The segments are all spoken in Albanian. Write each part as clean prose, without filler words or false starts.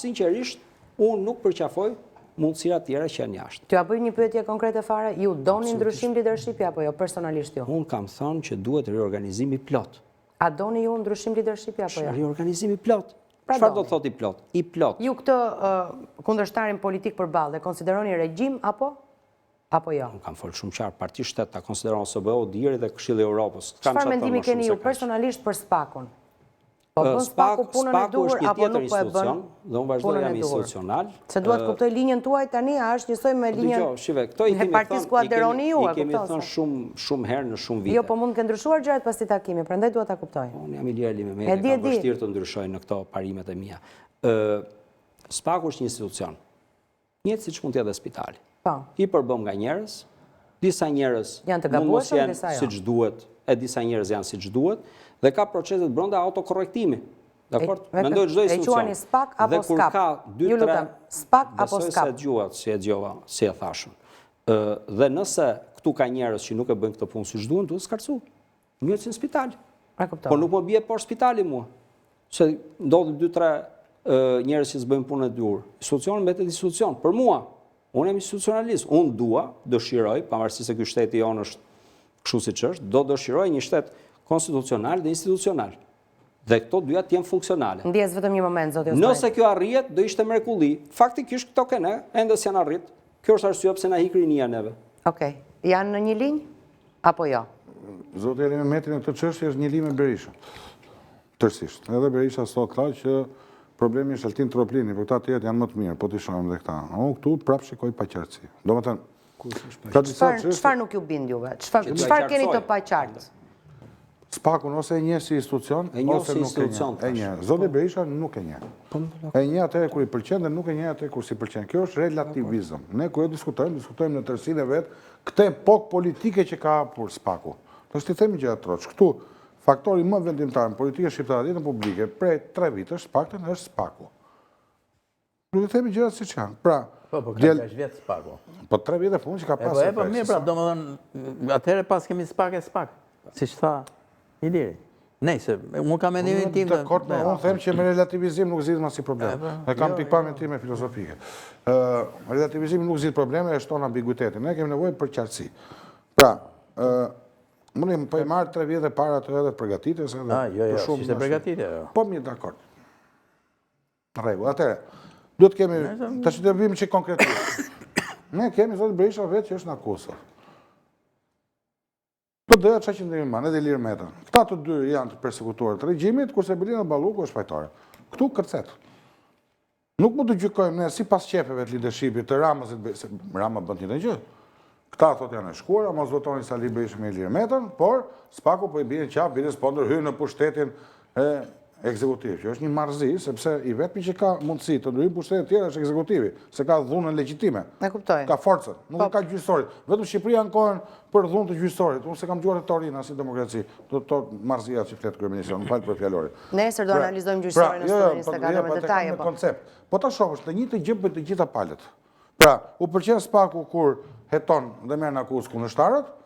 Sinqerisht, unë nuk përqafoj mundësira tjera që janë jashtë. T'ju a bëj një pyetje konkrete fare, ju doni ndryshim leadershipi apo jo, personalisht ju? Unë kam thënë që duhet riorganizimi plot. A doni ju ndryshim leadershipi apo jo? Riorganizimi plot. Çfarë do thotë i plot? I plot. Ju këtë kundërshtarin politik përballë e konsideroni regjim apo jo? Unë kam folë shumë qartë, Parti Shtet ta konsideron OSBE, Diri dhe Këshilli i Europës. Çfarë mendimi keni ju personalisht për SPAK-un? Po bën SPAK-u punën e duhur apo nuk po e bën? Dhe unë vazhdoj jam institucional. Se duhet kuptoj linjën tuaj tani, a është njësoj me linjën e partisë ku aderoni ju, e kemi thënë shumë herë në shumë vite. Jo, po mund të ndryshuar gjërat pas këtij takimi, prandaj dua ta kuptoj. Unë jam Ilir Elimemeti, ka vështirë të ndryshoj në këto parimet e mia. SPAK-u është një institucion. Njëjtë siç mund të jetë spitali. I përbëm nga njerëz, disa njerëz mund mos janë siç duhet, e disa njerëz janë siç duhet, dhe ka proceset brenda autokorrektimi. Dakor? Mendoj çdo institucion. E quani SPAK apo SKAP? Ju lutem, SPAK apo SKAP? Si e thashun. Dhe nëse këtu ka njerëz që nuk e bëjnë këtë punë siç duhen, duhet skarcu. Njëjtë si në spital. Po nuk më bie poshtë spitali mua. Se ndodhin 2-3 njerëz që s'bëjnë punën e duhur. Institucioni mbetet institucion. Për mua, unë jam institucionalist. Unë dëshiroj, pavarësisht se ky shteti jonë është kështu siç është, do dëshiroj një shtet konstitucional dhe institucional. Dhe këto dyja të jenë funksionale. Ndjes vetëm një moment, zoti Osmani. Nëse kjo arrihet, do ishte mrekulli. Faktikisht këto kene, ende s'janë arrit. Kjo është arsye pse na hik rinia neve. Okej. Janë në një linjë apo jo? Zoti Elimemeti në këtë çështje është një linjë me Berishën. Tërësisht. Edhe Berisha sot tha që problemi është Altin Troplini, por këta të tjerë janë më të mirë, po t'i shohim dhe këta. Unë këtu prapë shikoj paqartësi. Domethënë, çfarë nuk ju bind juve? Çfarë keni të paqartë? SPAK-un ose e njeh si institucion, ose nuk e njeh. Zoti Berisha nuk e njeh. E njeh atë kur i pëlqen dhe nuk e njeh atë kur si pëlqen. Kjo është relativizëm. Ne kur diskutojmë në tërësinë e vet këtë epokë politike që ka hapur SPAK-u. Do të themi gjë atroç. Këtu faktori më vendimtar në politikën shqiptare dhe publike prej 3 vitësh paktën është SPAK-u. Do të themi gjërat siç janë. Pra, po ka 6 vjet SPAK-u. Po 3 vjet e punë që ka pasur. Po mirë, pra, domethënë atëherë pas kemi SPAK, siç tha Iliri. Nejse, unë kam mendimin tim. Unë them që me relativizim nuk zgjidhet asnjë problem. E kam pikpamjen time filozofike. Relativizimi nuk zgjidh probleme, e shton ambiguitetin. Ne kemi nevojë për qartësi. Pra, unë po e marr 3 vjet e para të edhe përgatitjes edhe për shumë. Ishte përgatitje. Po mirë, dakord. Rregull. Atëherë, duhet kemi tash të vim çik konkretisht. Ne kemi zoti Berisha vetë që është në akuzë. Po doja çka qendrim man, edhe Ilir Meta. Këta të dy janë të persekutuar të regjimit, kurse Belina Balluku është fajtare. Këtu kërcet. Nuk mund të gjykojmë ne sipas qefeve të leadershipit të Ramës, se Rama bën një gjë. Këta thotë janë e shkuara, mos votonin Sali Berisha me Ilir Metën, por SPAK-u po i bie qaf, bie po ndërhyjnë në pushtetin e ekzekutiv, që është një marrëzi, sepse i vetmi që ka mundësi të ndryhë pushtetet tjera është ekzekutivi, se ka dhunën legjitime. E kuptoj. Ka forcën, nuk ka gjyqësorit. Vetëm Shqipëria ankohen për dhunë të gjyqësorit. Unë se kam dëgjuar teorinë si demokraci, do të marrëzia që flet kryeministri, më fal për fjalorin. Nesër do analizojmë gjyqësorin në studion 24 me detaje po. Koncept. Po ta shohësh të njëjtë gjë për të gjitha palët. Pra, u pëlqen SPAK-u kur heton dhe merr në akuzë kundërshtarët,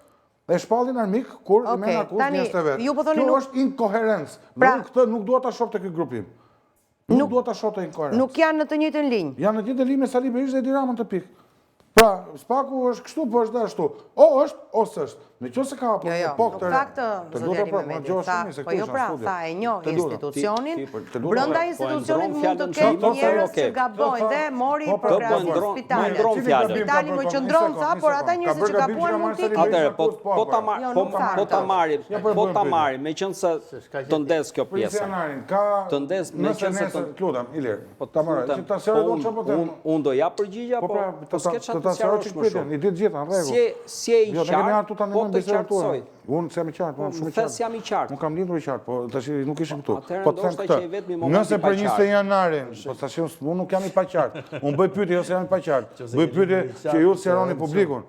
dhe shpallin armik kur i merr në akuzë njerëz të vet. Kjo është inkoherencë. Këtë nuk dua ta shoh te ky grupim. Nuk dua ta shoh te inkoherencë. Nuk janë në të njëjtën linjë. Janë në të njëjtën linjë me Sali Berisha dhe Edi Ramën të pikë. Pra, SPAK-u është kështu, po është ashtu. O është ose është. Nëse ka apo po këtë. Në fakt, zoti Elimemeti, po jo pra, tha e njoh institucionin. Brenda institucionit mund të ketë njerëz që gabojnë dhe mori programin spitalit. Spitali më qëndron sa, por ata njerëz që gabuan mund të ikën. Atëherë, po ta marrim, meqense të ndes kjo pjesë. Të ndes meqense të lutem, Ilir. Po ta marrë. Unë do jap përgjigje apo po s'ke çfarë të sqarosh më shumë. I ditë gjithë në rregull. Si e i qartë, po të qartësoj. Unë jam i qartë, po shumë i qartë. Jam i qartë. Unë kam lindur i qartë, po tash nuk ishim këtu. Po të them këtë. Nëse për 20 janarin, po tash unë nuk jam i paqartë. Unë bëj pyetje ose jam i paqartë. Bëj pyetje që ju sqaroni publikun.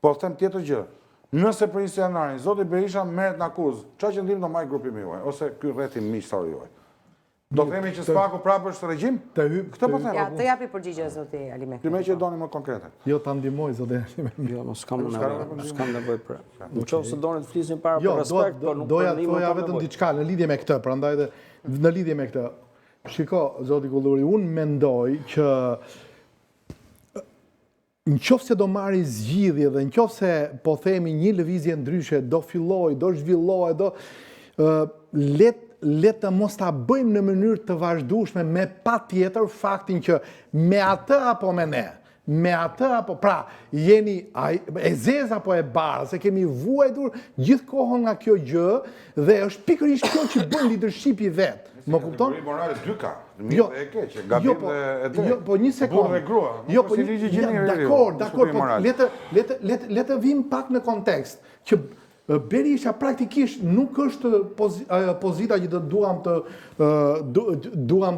Po them tjetër gjë. Nëse për 20 janarin zoti Berisha merret në akuzë, çfarë qëndrim do marrë grupimi juaj ose ky rrethim miqësor juaj? Do themi që SPAK-u prapë është regjim? Këtë po them. Ja, të japi përgjigje zoti Elimemeti. Ti më që doni më konkrete. Jo ta ndihmoj zoti Elimemeti. Jo, s'kam nevojë për. Nëse doni të flisim para për respekt, po nuk doja vetëm diçka në lidhje me këtë, prandaj në lidhje me këtë. Shiko, zoti Kulluri, unë mendoj që në qofë se do marri zgjidhje dhe në qofë se po themi një lëvizje ndryshe, do filloj, do zhvilloj, le të mos ta bëjmë në mënyrë të vazhdueshme me patjetër faktin që me atë apo me ne, me atë apo pra jeni e zezë apo e barë, se kemi vuajtur gjithë kohën nga kjo gjë dhe është pikërisht kjo që bën leadershipi vet. Më kupton? Kategori morale 2K, mirë dhe e keqe, gabim dhe e drejtë. Jo, po një sekondë. Burr dhe grua, nuk është si ligji gjenerali. Dakor, po le të vim pak në kontekst që Berisha praktikisht nuk është pozita që duam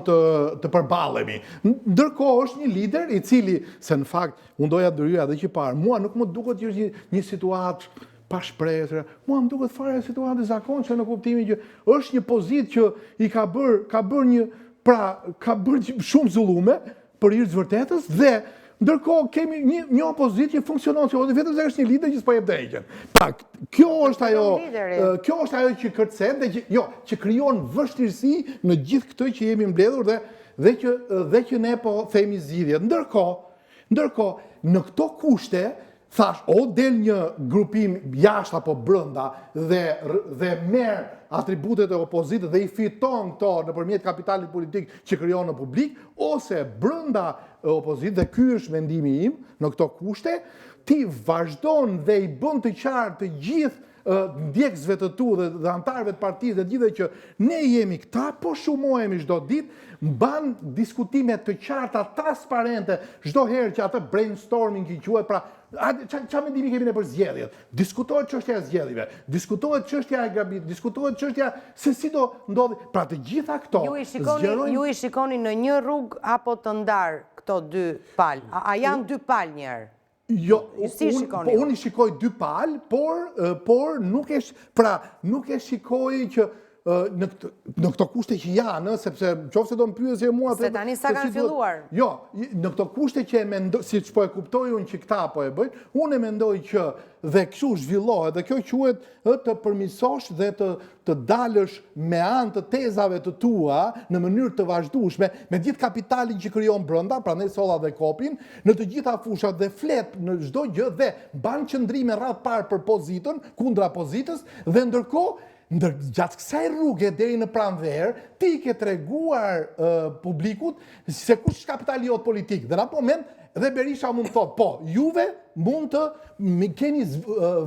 të përballemi. Ndërkohë është një lider i cili, se në fakt, unë doja të ndryja edhe që parë, mua nuk më duket që është një situatë pa shpresë, mua më duket fare situatë e zakonshme në kuptimin që është një pozitë që i ka bërë shumë zullume për hir të vërtetës dhe ndërkohë kemi një opozitë që funksionon si vetëm se është një lider që s'po jep drejtën. Pra, kjo është ajo që kërcen që krijon vështirësi në gjithë këtë që jemi mbledhur dhe që ne po themi zgjidhje. Ndërkohë, në këto kushte thash, o del një grupim jashtë apo brenda dhe merr atributet e opozitës dhe i fiton këto nëpërmjet kapitalit politik që krijon në publik, ose brenda opozitës, dhe ky është mendimi im në këto kushte, ti vazhdon dhe i bën të qartë të gjithë ndjekësve të tu dhe antarëve të partisë dhe gjithë që ne jemi këta, po shumohemi çdo ditë, mban diskutime të qarta, transparente, çdo herë që atë brainstorming i quhet, pra qa mendimi kemi ne për zgjedhjet? Diskutohet çështja e zgjedhjeve, diskutohet çështja e gabit, diskutohet çështja se si do ndodhi. Pra të gjitha këto Ju i shikoni në një rrugë apo të ndar këto dy palë? A janë dy palë njerë? Jo, unë i shikoj dy palë, por nuk e shikoj që në këto kushte që janë, sepse qofse do më pyesje mua... Se tani sa kanë filluar? Jo, në këto kushte që e mendoj, si që po e kuptoj unë që këta po e bëjnë, unë e mendoj që dhe kështu zhvillohet, dhe kjo quhet të përmirësosh dhe të dalësh me anë të tezave të tua në mënyrë të vazhdueshme, me gjithë kapitalin që krijon brenda, prandaj solla dhe kopin, në të gjitha fushat dhe flet në çdo gjë dhe ban qëndrime rreth parë për pozitën, kundra pozitës, dhe ndërkohë gjatë kësaj rruge deri në pranverë, ti ke treguar publikut se kush është kapitali jot politik. Dhe në atë moment dhe Berisha mund të thotë, po, juve mund të keni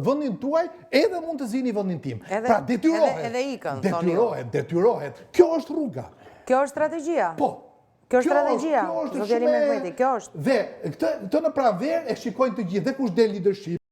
vendin tuaj, edhe mund të zini vendin tim. Pra detyrohet. Kjo është rruga. Kjo është strategjia. Po. Kjo është strategjia. Zotëri Mehmeti, kjo është. Dhe këtë në pranverë e shikojnë të gjithë, dhe kush del leadership